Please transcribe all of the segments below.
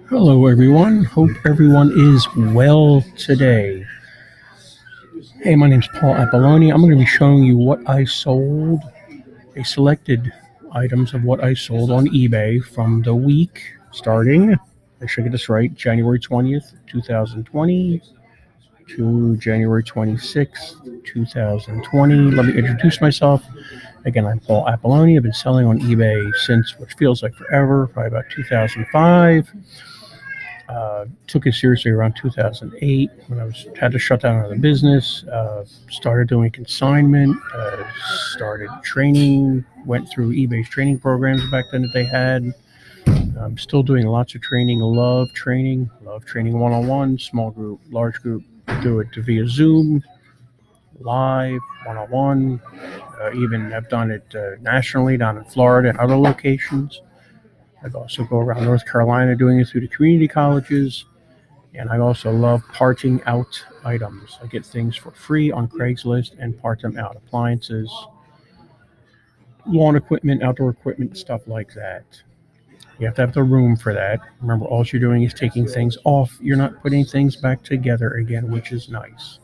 Hello, everyone. Hope everyone is well today. Hey, my name's Paul Apolloni. I'm going to be showing you what I sold, a selected items of what I sold on eBay from the week starting, I should get this right, January 20th, 2020 to January 26th, 2020. Let me introduce myself. Again, I'm Paul Apolloni. I've been selling on eBay since, which feels like forever, probably about 2005. Took it seriously around 2008 when had to shut down the business. Started doing consignment. Started training. Went through eBay's training programs back then that they had. I'm still doing lots of training. Love training. Love training one-on-one, small group, large group. Do it via Zoom, live, one-on-one. Even have done it nationally down in Florida and other locations. I also go around North Carolina doing it through the community colleges. And I also love parting out items. I get things for free on Craigslist and part them out. Appliances, lawn equipment, outdoor equipment, stuff like that. You have to have the room for that. Remember, all you're doing is taking things off. You're not putting things back together again, which is nice.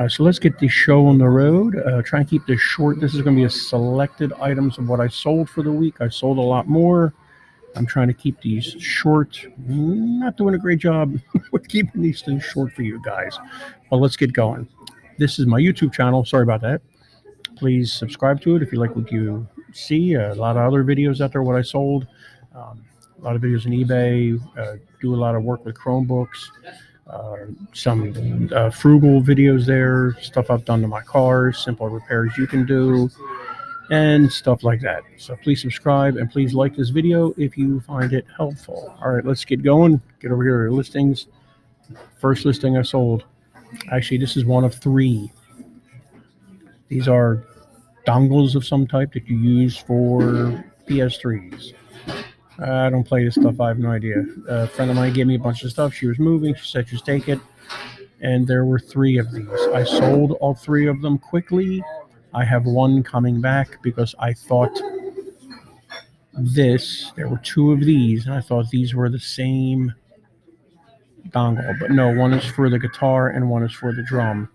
So let's get the show on the road. Try and keep this short. This is going to be a selected items of what I sold for the week. I sold a lot more. I'm trying to keep these short. Not doing a great job with keeping these things short for you guys. But let's get going. This is my YouTube channel. Sorry about that. Please subscribe to it if you like what you see. A lot of other videos out there, what I sold. A lot of videos on eBay. Do a lot of work with Chromebooks. Some frugal videos there. Stuff I've done to my cars. Simple repairs you can do. And stuff like that. So please subscribe and please like this video if you find it helpful. All right, let's get going. Get over here to listings. First listing I sold. Actually, this is one of three. These are dongles of some type that you use for PS3s. I don't play this stuff. I have no idea. A friend of mine gave me a bunch of stuff. She was moving. She said, just take it. And there were three of these. I sold all three of them quickly. I have one coming back because I thought there were two of these, and I thought these were the same dongle. But no, one is for the guitar and one is for the drum.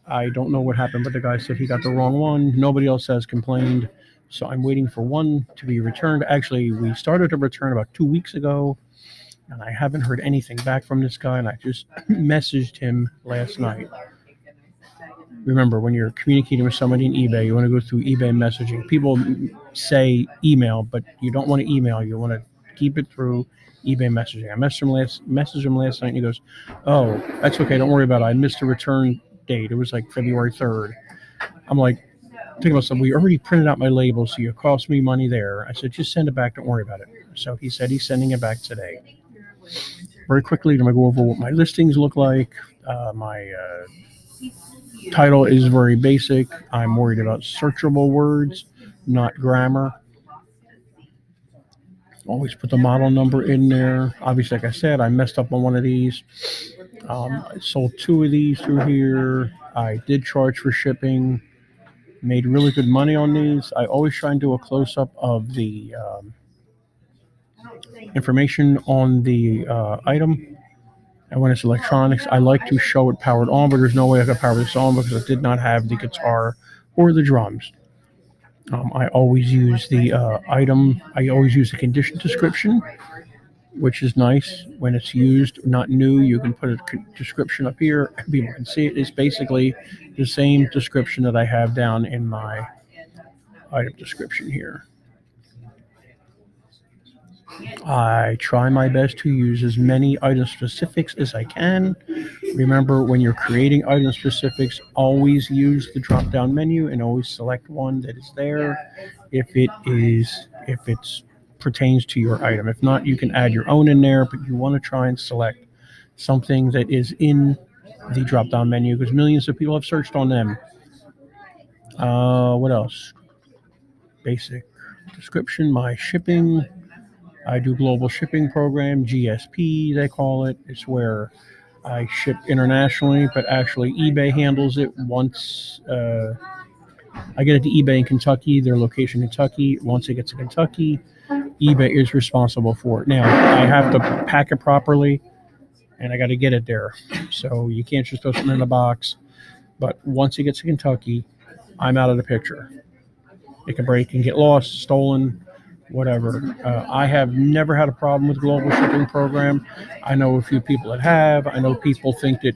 I don't know what happened, but the guy said he got the wrong one. Nobody else has complained. So I'm waiting for one to be returned. Actually, we started to return about 2 weeks ago, and I haven't heard anything back from this guy, and I just messaged him last night. Remember, when you're communicating with somebody in eBay, you want to go through eBay messaging. People say email, but you don't want to email. You want to keep it through eBay messaging. I messaged him last night, and he goes, "Oh, that's okay. Don't worry about it. I missed the return date. It was like February 3rd." I'm like, thinking about something. We already printed out my label, so it cost me money there. I said, just send it back. Don't worry about it. So he said he's sending it back today. Very quickly, I'm going to go over what my listings look like. My title is very basic. I'm worried about searchable words, not grammar. Always put the model number in there. Obviously, like I said, I messed up on one of these. I sold two of these through here. I did charge for shipping. Made really good money on these. I always try and do a close-up of the information on the item. And when it's electronics, I like to show it powered on, but there's no way I could power this on because I did not have the guitar or the drums. I always use the item. I always use the condition description, which is nice. When it's used, not new, you can put a description up here. People can see it. It's basically the same description that I have down in my item description here. I try my best to use as many item specifics as I can. Remember, when you're creating item specifics, always use the drop-down menu and always select one that is there if it pertains to your item. If not, you can add your own in there, but you want to try and select something that is in the drop-down menu because millions of people have searched on them. What else? Basic description, my shipping. I do global shipping program, GSP they call it. It's where I ship internationally, but actually eBay handles it once. I get it to eBay in Kentucky, their location in Kentucky. Once it gets to Kentucky, eBay is responsible for it. Now, I have to pack it properly, and I got to get it there. So you can't just throw something in a box. But once it gets to Kentucky, I'm out of the picture. It can break and get lost, stolen, whatever. I have never had a problem with the global shipping program. I know a few people that have. I know people think that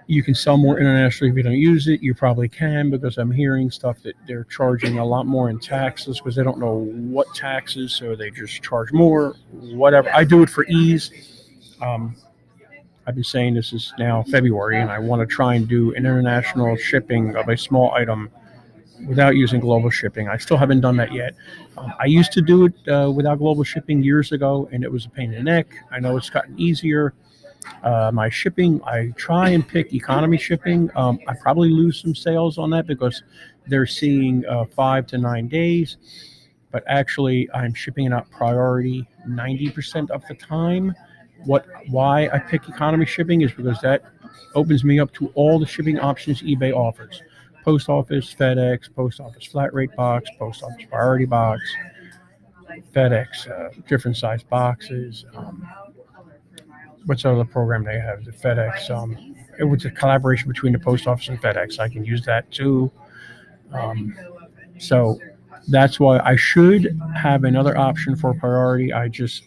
you can sell more internationally if you don't use it. You probably can, because I'm hearing stuff that they're charging a lot more in taxes because they don't know what taxes, so they just charge more, whatever. I do it for ease. I've been saying this is now February, and I want to try and do an international shipping of a small item without using global shipping. I still haven't done that yet. I used to do it without global shipping years ago, and it was a pain in the neck. I know it's gotten easier. My shipping, I try and pick economy shipping. I probably lose some sales on that because they're seeing 5 to 9 days. But actually, I'm shipping it out priority 90% of the time. Why I pick economy shipping is because that opens me up to all the shipping options eBay offers. Post office, FedEx, post office flat rate box, post office priority box, FedEx, different size boxes. What's the other program they have? The FedEx. It was a collaboration between the post office and FedEx. I can use that too. So that's why I should have another option for priority. I just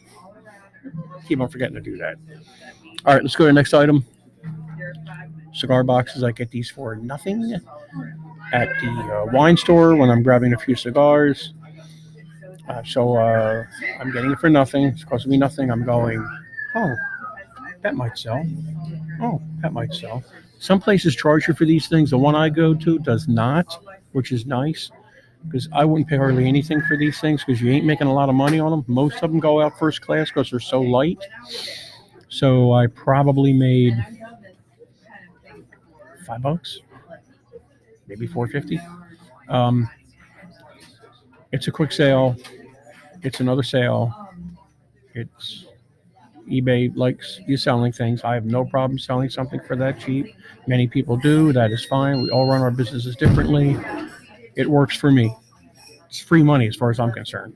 keep on forgetting to do that. All right, let's go to the next item. Cigar boxes. I get these for nothing at the wine store when I'm grabbing a few cigars. So I'm getting it for nothing. It's costing me nothing. I'm going, oh, that might sell. Oh, that might sell. Some places charge you for these things. The one I go to does not, which is nice, because I wouldn't pay hardly anything for these things because you ain't making a lot of money on them. Most of them go out first class because they're so light. So I probably made $5, maybe $4.50. It's a quick sale. It's another sale. It's eBay likes you selling things. I have no problem selling something for that cheap. Many people do. That is fine. We all run our businesses differently. It works for me. It's free money as far as I'm concerned.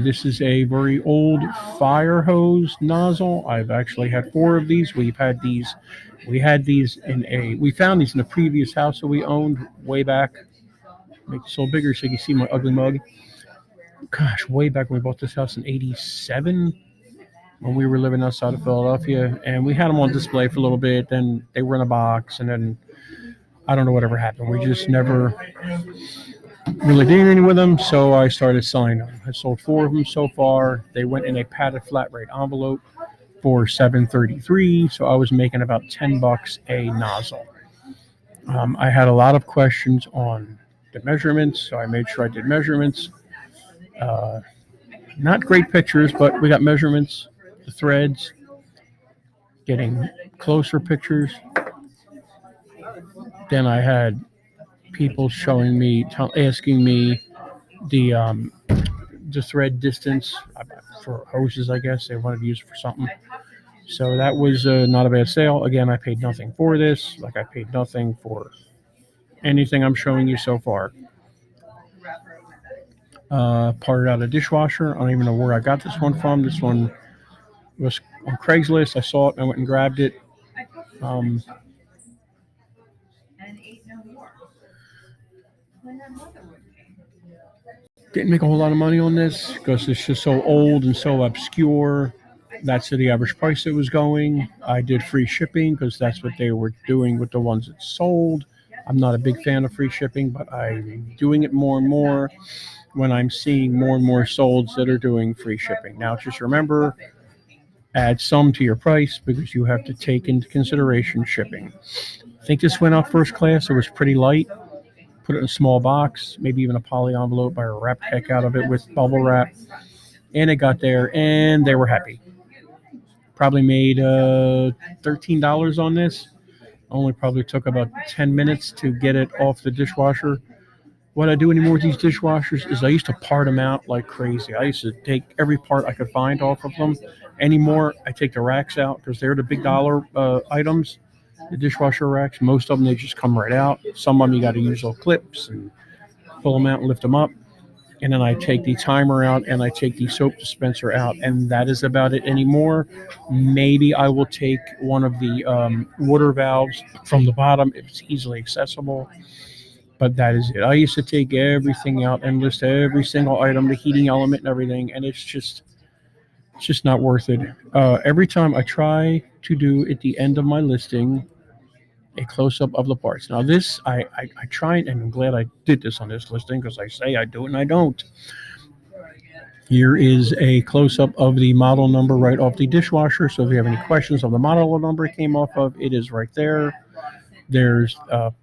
This is a very old fire hose nozzle. I've actually had 4 of these. We had these we found these in a previous house that we owned way back. Make this a little bigger so you can see my ugly mug. Gosh, way back when we bought this house in '87, when we were living outside of Philadelphia, and we had them on display for a little bit. Then they were in a box, and then I don't know whatever happened. We just never really did anything with them, so I started selling them. I sold 4 of them so far. They went in a padded flat rate envelope for $7.33, so I was making about $10 a nozzle. I had a lot of questions on the measurements, so I made sure I did measurements. Not great pictures, but we got measurements, the threads, getting closer pictures. Then I had people showing me, asking me the thread distance for hoses. I guess they wanted to use it for something. So that was not a bad sale. Again, I paid nothing for this. Like I paid nothing for anything I'm showing you so far. Parted out a dishwasher. I don't even know where I got this one from. This one was on Craigslist. I saw it and I went and grabbed it. Didn't make a whole lot of money on this because it's just so old and so obscure. That's the average price it was going. I did free shipping because that's what they were doing with the ones that sold. I'm not a big fan of free shipping, but I'm doing it more and more when I'm seeing more and more solds that are doing free shipping. Now, just remember, add some to your price because you have to take into consideration shipping. I think this went out first class. It was pretty light. Put it in a small box, maybe even a poly envelope. I wrapped the heck out of it with bubble wrap. And it got there, and they were happy. Probably made $13 on this. Only probably took about 10 minutes to get it off the dishwasher. What I do anymore with these dishwashers is I used to part them out like crazy. I used to take every part I could find off of them. Anymore, I take the racks out because they're the big dollar items. The dishwasher racks, most of them, they just come right out. Some of them you got to use little clips and pull them out and lift them up. And then I take the timer out and I take the soap dispenser out, and that is about it anymore. Maybe I will take one of the water valves from the bottom if it's easily accessible, but that is it. I used to take everything out and list every single item, the heating element and everything, and it's just not worth it. Every time I try to do at the end of my listing a close-up of the parts. Now this, I try, and I'm glad I did this on this listing because I say I do it and I don't. Here is a close-up of the model number right off the dishwasher. So if you have any questions of the model number it came off of, it is right there. There's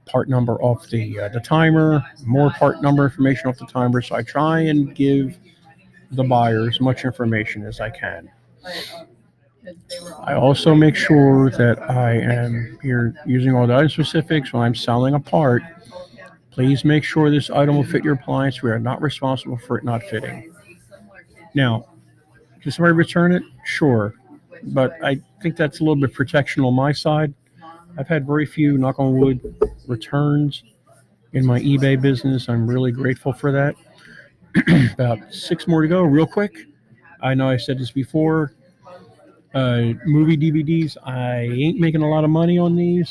part number off the timer, more part number information off the timer. So I try and give the buyer as much information as I can. I also make sure that I am here using all the item specifics when I'm selling a part. Please make sure this item will fit your appliance. We are not responsible for it not fitting. Now, can somebody return it? Sure. But I think that's a little bit protection on my side. I've had very few, knock on wood, returns in my eBay business. I'm really grateful for that. About 6 more to go, real quick. I know I said this before. Movie DVDs, I ain't making a lot of money on these.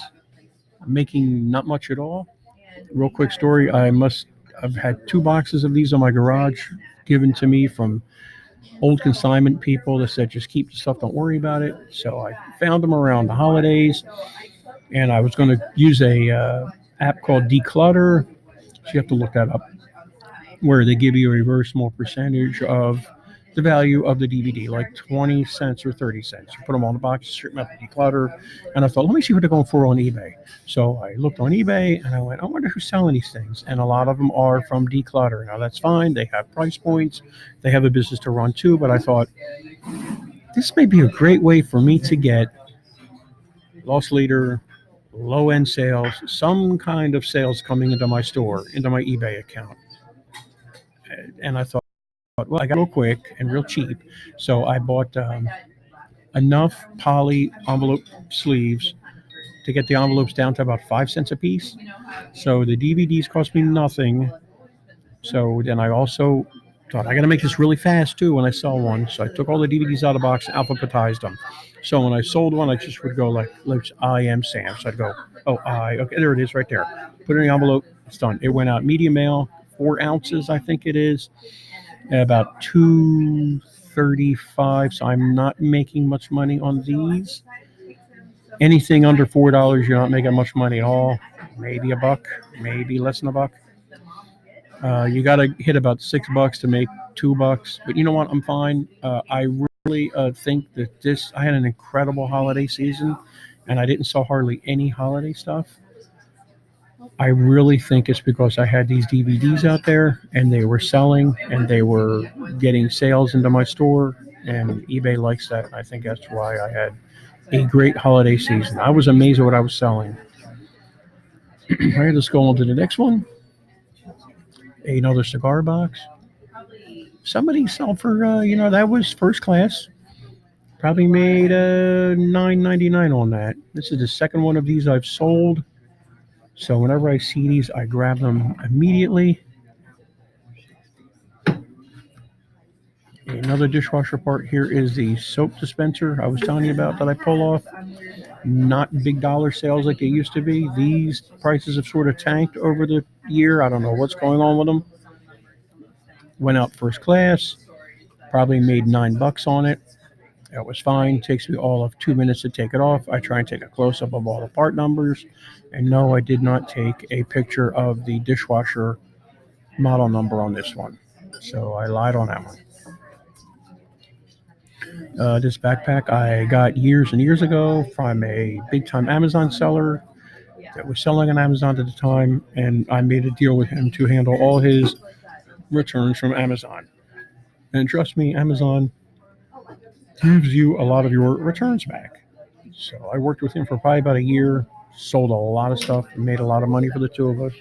I'm making not much at all. Real quick story, I've had 2 boxes of these on my garage given to me from old consignment people that said just keep the stuff, don't worry about it. So I found them around the holidays, and I was going to use a app called Declutter. So you have to look that up, where they give you a very small percentage of the value of the DVD, like 20 cents or 30 cents. You put them on the box, strip them out the declutter. And I thought, let me see what they're going for on eBay. So I looked on eBay and I went, I wonder who's selling these things. And a lot of them are from Declutter. Now that's fine. They have price points. They have a business to run too. But I thought, this may be a great way for me to get loss leader, low end sales, some kind of sales coming into my store, into my eBay account. And I thought, well, I got real quick and real cheap. So I bought enough poly envelope sleeves to get the envelopes down to about 5 cents a piece. So the DVDs cost me nothing. So then I also thought I got to make this really fast too when I sell one. So I took all the DVDs out of the box, alphabetized them. So when I sold one, I just would go like I am Sam. So I'd go, okay, there it is right there. Put it in the envelope. It's done. It went out medium mail, 4 ounces, I think it is. About $2.35. So I'm not making much money on these. Anything under $4, you're not making much money at all. Maybe a buck, maybe less than a buck. You got to hit about $6 to make $2. But you know what? I'm fine. I really think that I had an incredible holiday season, and I didn't sell hardly any holiday stuff. I really think it's because I had these DVDs out there and they were selling and they were getting sales into my store, and eBay likes that. I think that's why I had a great holiday season. I was amazed at what I was selling. All right, let's go on to the next one. Another cigar box. Somebody sold for, that was first class. Probably made $9.99 on that. This is the second one of these I've sold. So whenever I see these, I grab them immediately. Another dishwasher part here is the soap dispenser I was telling you about that I pull off. Not big dollar sales like they used to be. These prices have sort of tanked over the year. I don't know what's going on with them. Went out first class. Probably made $9 on it. That was fine. Takes me all of 2 minutes to take it off. I try and take a close-up of all the part numbers. And no, I did not take a picture of the dishwasher model number on this one. So I lied on that one. This backpack I got years and years ago from a big-time Amazon seller that was selling on Amazon at the time, and I made a deal with him to handle all his returns from Amazon. And trust me, Amazon gives you a lot of your returns back. So I worked with him for probably about a year, sold a lot of stuff, made a lot of money for the two of us.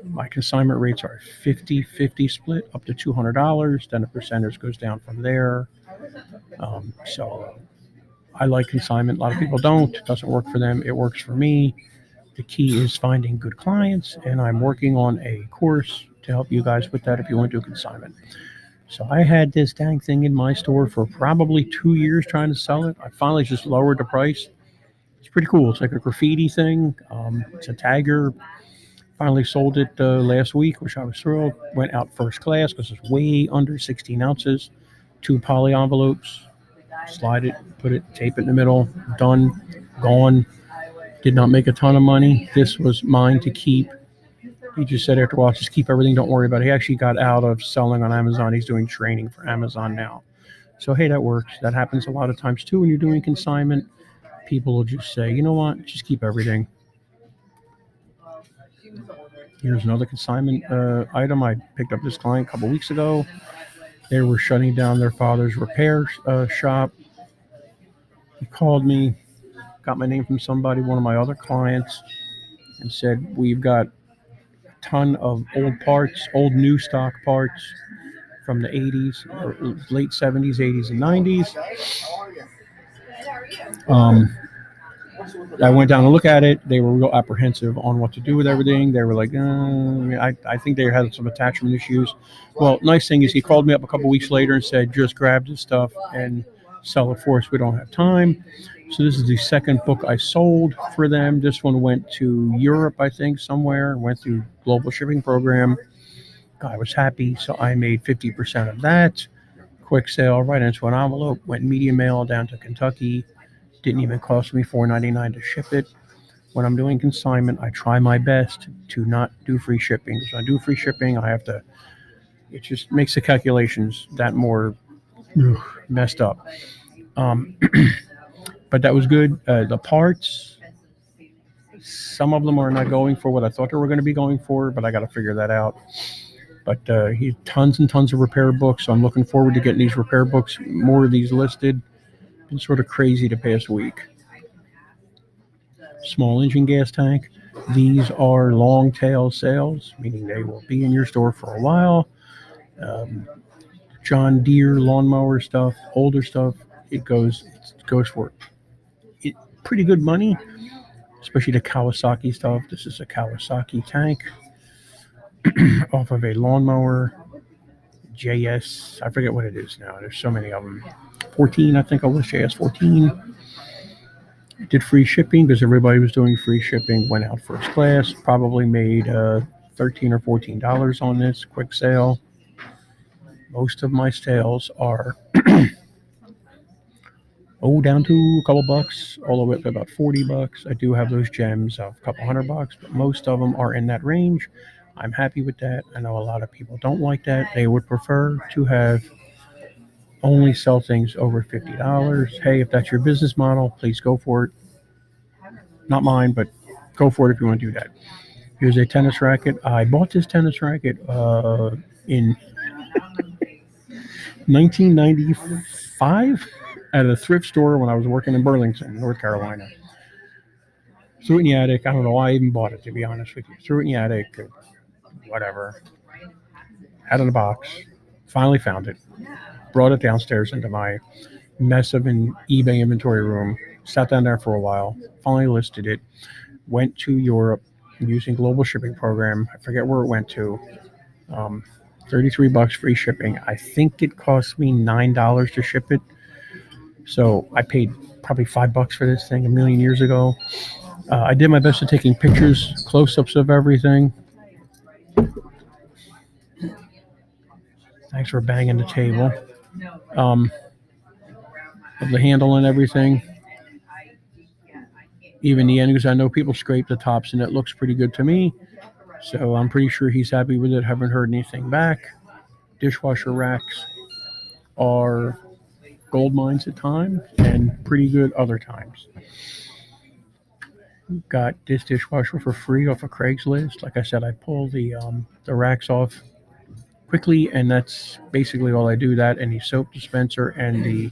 My consignment rates are 50-50 split up to $200. Then the percentage goes down from there. So I like consignment. A lot of people don't. It doesn't work for them. It works for me. the key is finding good clients, and I'm working on a course to help you guys with that if you want to do consignment. So I had this dang thing in my store for probably 2 years trying to sell it. I finally just lowered the price. It's pretty cool. It's like a graffiti thing. It's a tagger. Finally sold it last week, which I was thrilled. Went out first class because it's way under 16 ounces. 2 poly envelopes. Slide it, put it, tape it in the middle. Done. Gone. Did not make a ton of money. This was mine to keep. He just said after a while, just keep everything. Don't worry about it. He actually got out of selling on Amazon. He's doing training for Amazon now. So, hey, that works. That happens a lot of times too when you're doing consignment. People will just say, you know what, just keep everything. Here's another consignment item. I picked up this client a couple weeks ago. They were shutting down their father's repair shop. He called me, got my name from somebody, one of my other clients, and said, we've got a ton of old parts, old new stock parts from the 80s, or late 70s, 80s, and 90s. I went down to look at it. They were real apprehensive on what to do with everything. They were like, I think they had some attachment issues. Well, nice thing is he called me up a couple weeks later and said, just grab this stuff and sell it for us. We don't have time. So this is the second book I sold for them. This one went to Europe, I think, somewhere. Went through global shipping program. I was happy, so I made 50% of that. Quick sale right into an envelope. Went media mail down to Kentucky. Didn't even cost me $4.99 to ship it. When I'm doing consignment, I try my best to not do free shipping. Because when I do free shipping, I have to. It just makes the calculations that more messed up. But that was good. The parts, some of them are not going for what I thought they were going to be going for, but I got to figure that out. But he tons and tons of repair books. So I'm looking forward to getting these repair books, more of these listed. Been sort of crazy the past week. Small engine gas tank. These are long tail sales, meaning they will be in your store for a while. John Deere lawnmower stuff, older stuff, it goes for pretty good money, especially the Kawasaki stuff. This is a Kawasaki tank off of a lawnmower JS. I forget what it is now. There's so many of them. 14, I think I was JS 14. Did free shipping because everybody was doing free shipping. Went out first class. Probably made $13 or $14 on this quick sale. Most of my sales are down to a couple bucks, all the way up to about $40. I do have those gems of a couple $100, but most of them are in that range. I'm happy with that. I know a lot of people don't like that. They would prefer to have only sell things over $50. Hey, if that's your business model, please go for it. Not mine, but go for it if you want to do that. Here's a tennis racket. I bought this tennis racket in 1995 at a thrift store when I was working in Burlington, North Carolina. Threw it in the attic. I don't know why I even bought it, to be honest with you. Threw it in the attic, whatever. Had it in a box. Finally found it. Brought it downstairs into my mess of an eBay inventory room. Sat down there for a while. Finally listed it. Went to Europe using global shipping program. I forget where it went to. $33 free shipping. I think it cost me $9 to ship it. So I paid probably $5 for this thing a million years ago. I did my best at taking pictures, close-ups of everything. Thanks for banging the table. Of the handle and everything. Even the end, because I know people scrape the tops and it looks pretty good to me. So I'm pretty sure he's happy with it. Haven't heard anything back. Dishwasher racks are gold mines at times and pretty good other times. Got this dishwasher for free off of Craigslist. Like I said, I pull the racks off quickly, and that's basically all I do. That and the soap dispenser and the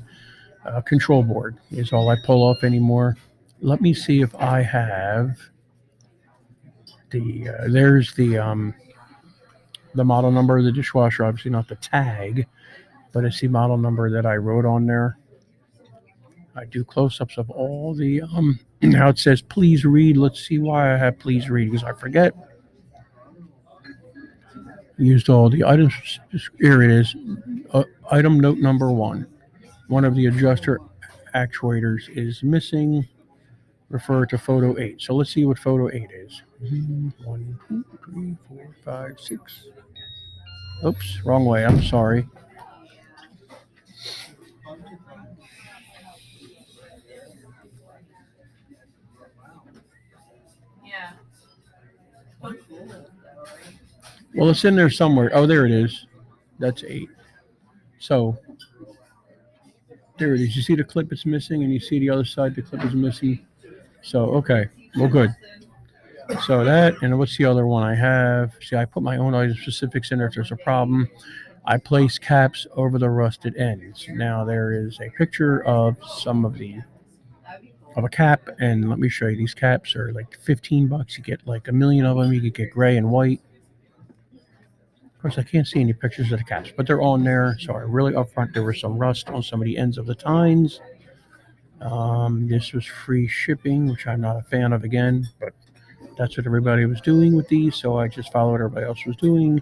control board is all I pull off anymore. Let me see if I have there's the model number of the dishwasher. Obviously not the tag, but it's the model number that I wrote on there. I do close-ups of all the how it says please read. Let's see why I have please read, because I forget. Used all the items. Here it is. Item note number 1. One of the adjuster actuators is missing. Refer to photo 8. So let's see what photo 8 is. 1, 2, 3, 4, 5, 6. Oops, wrong way. I'm sorry. Well, it's in there somewhere. Oh, there it is. That's 8. So there it is. You see the clip it's missing, and you see the other side the clip is missing. So, okay. Well, good. So that, and what's the other one I have? See, I put my own item specifics in there if there's a problem. I place caps over the rusted ends. Now there is a picture of of a cap, and let me show you. These caps are like $15. You get like a million of them. You could get gray and white. Of course, I can't see any pictures of the caps, but they're on there. So I really upfront, there was some rust on some of the ends of the tines. This was free shipping, which I'm not a fan of again, but that's what everybody was doing with these, so I just followed what everybody else was doing.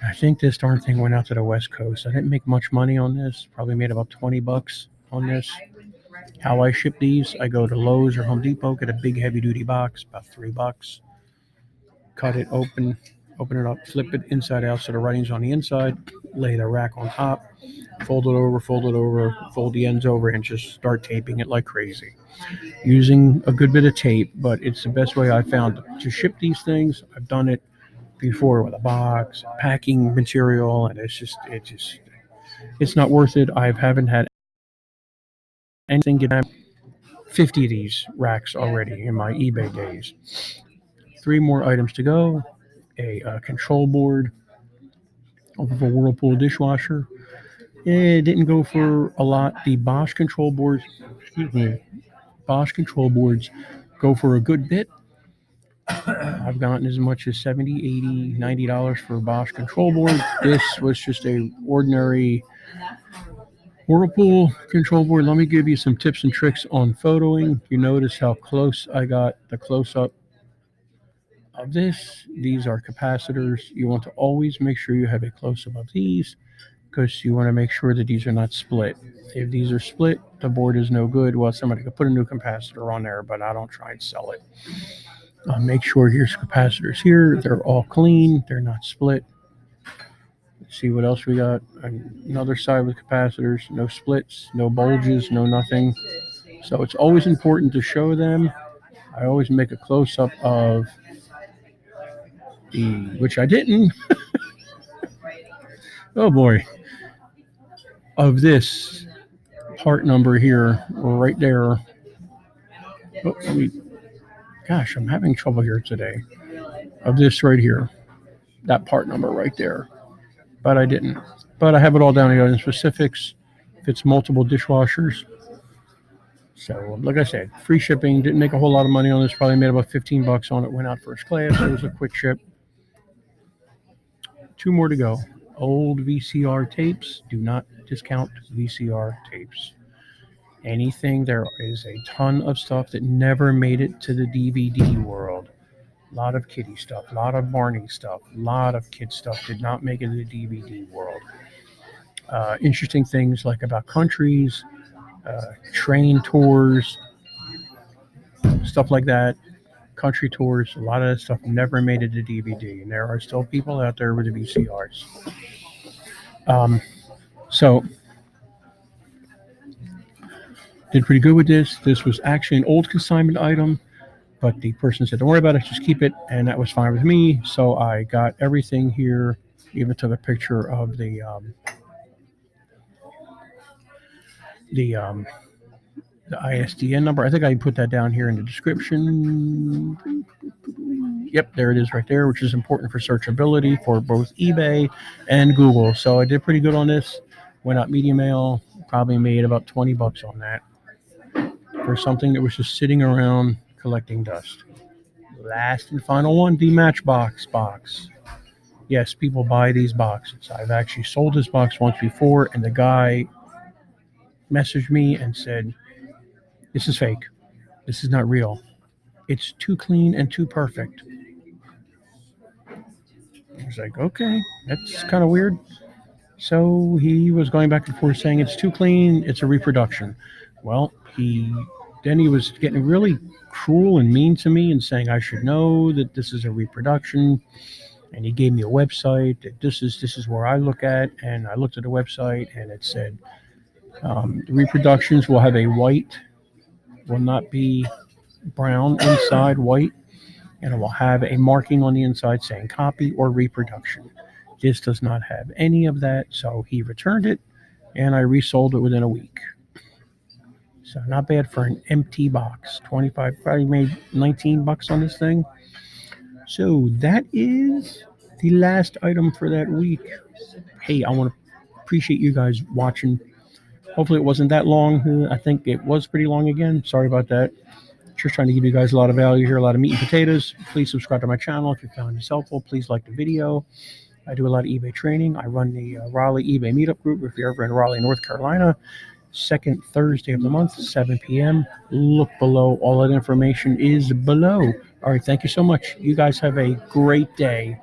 I think this darn thing went out to the West Coast. I didn't make much money on this. Probably made about $20 on this. How I ship these, I go to Lowe's or Home Depot, get a big heavy-duty box, about $3. Cut it open it up, flip it inside out so the writing's on the inside, lay the rack on top, fold it over, fold the ends over, and just start taping it like crazy. Using a good bit of tape, but it's the best way I found to ship these things. I've done it before with a box, packing material, and it's not worth it. I haven't had anything get 50 of these racks already in my eBay days. 3 more items to go. A control board of a Whirlpool dishwasher. It didn't go for a lot. The Bosch control boards, go for a good bit. I've gotten as much as $70, $80, $90 for a Bosch control board. This was just a ordinary Whirlpool control board. Let me give you some tips and tricks on photoing. You notice how close I got the close-up of this. These are capacitors. You want to always make sure you have a close-up of these, because you want to make sure that these are not split. If these are split, the board is no good. Well, somebody could put a new capacitor on there, but I don't try and sell it. Make sure here's capacitors here. They're all clean. They're not split. Let's see what else we got. Another side with capacitors. No splits, no bulges, no nothing. So it's always important to show them. I always make a close-up of which I didn't. Oh boy. Of this part number here, right there. Oh, gosh, I'm having trouble here today. Of this right here, that part number right there. But I didn't. But I have it all down here in specifics. If it's multiple dishwashers. So, like I said, free shipping. Didn't make a whole lot of money on this. Probably made about $15 on it. Went out first class. It was a quick ship. 2 more to go. Old VCR tapes. Do not discount VCR tapes. Anything, there is a ton of stuff that never made it to the DVD world. A lot of kiddie stuff, a lot of Barney stuff, a lot of kid stuff did not make it to the DVD world. Interesting things like about countries, train tours, stuff like that, country tours, a lot of that stuff never made it to DVD. And there are still people out there with the VCRs. So did pretty good with this. This was actually an old consignment item, but the person said, don't worry about it, just keep it. And that was fine with me. So I got everything here, even took a picture of the ISDN number. I think I put that down here in the description. Yep, there it is right there, which is important for searchability for both eBay and Google. So I did pretty good on this. Went out media mail, probably made about $20 on that for something that was just sitting around collecting dust. Last and final one, the Matchbox Box. Yes, people buy these boxes. I've actually sold this box once before, and the guy messaged me and said, This is fake. This is not real. It's too clean and too perfect. I was like, okay, that's kind of weird. So he was going back and forth saying it's too clean, it's a reproduction. Well, he was getting really cruel and mean to me and saying I should know that this is a reproduction. And he gave me a website that this is where I look at, and I looked at the website and it said the reproductions will have a white, will not be brown inside, white, and it will have a marking on the inside saying copy or reproduction. This does not have any of that, so he returned it, and I resold it within a week. So not bad for an empty box. 25, probably made 19 bucks on this thing. So that is the last item for that week. Hey, I want to appreciate you guys watching. Hopefully it wasn't that long. I think it was pretty long again. Sorry about that. Just trying to give you guys a lot of value here, a lot of meat and potatoes. Please subscribe to my channel if you found this helpful. Please like the video. I do a lot of eBay training. I run the Raleigh eBay Meetup Group. If you're ever in Raleigh, North Carolina, second Thursday of the month, 7 p.m. Look below. All that information is below. All right. Thank you so much. You guys have a great day.